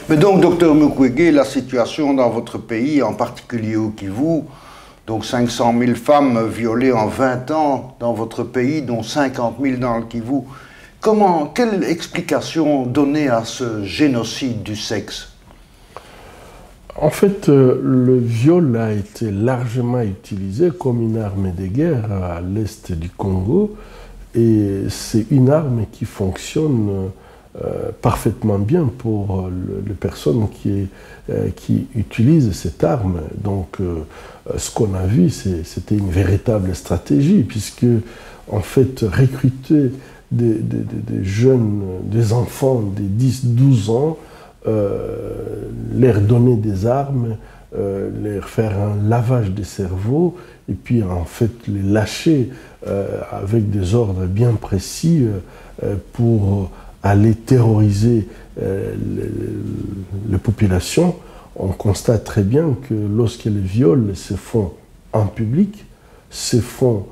Mais donc, docteur Mukwege, la situation dans votre pays, en particulier au Kivu, donc 500 000 femmes violées en 20 ans dans votre pays, dont 50 000 dans le Kivu. Quelle explication donner à ce génocide du sexe? En fait, le viol a été largement utilisé comme une arme de guerre à l'est du Congo, et c'est une arme qui fonctionne parfaitement bien pour les personnes qui utilisent cette arme. Donc, ce qu'on a vu, c'était une véritable stratégie, puisque, en fait, recruter des jeunes, des enfants de 10-12 ans, leur donner des armes, leur faire un lavage des cerveaux, et puis, en fait, les lâcher avec des ordres bien précis pour aller terroriser les populations. On constate très bien que lorsque les viols se font en public, sont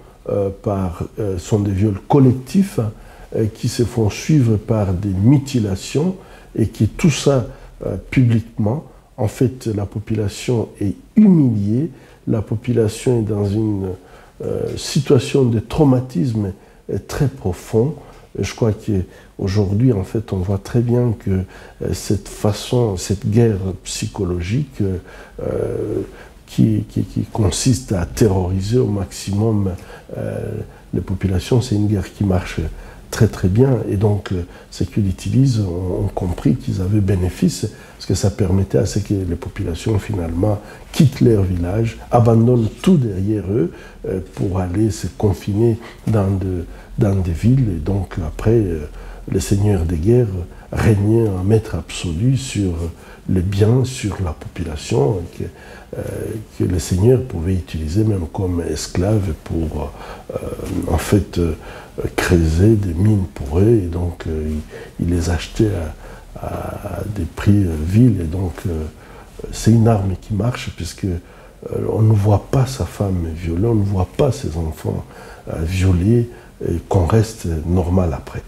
des viols collectifs qui se font suivre par des mutilations, et qui tout ça publiquement, en fait, la population est humiliée, la population est dans une situation de traumatisme très profond. Je crois qu'aujourd'hui, en fait, on voit très bien que cette guerre psychologique qui consiste à terroriser au maximum les populations, c'est une guerre qui marche très très bien. Et donc, ceux qui l'utilisent ont compris qu'ils avaient bénéfice, parce que ça permettait à ce que les populations, finalement, quittent leur village, abandonnent tout derrière eux pour aller se confiner dans des villes. Et donc, après, les seigneurs de guerre régnaient en maître absolu sur les biens, sur la population, que les seigneurs pouvaient utiliser même comme esclaves pour, en fait, creuser des mines pour eux, et donc ils les achetaient à des prix vils. Et donc c'est une arme qui marche, puisque on ne voit pas sa femme violée, on ne voit pas ses enfants violés, et qu'on reste normal après.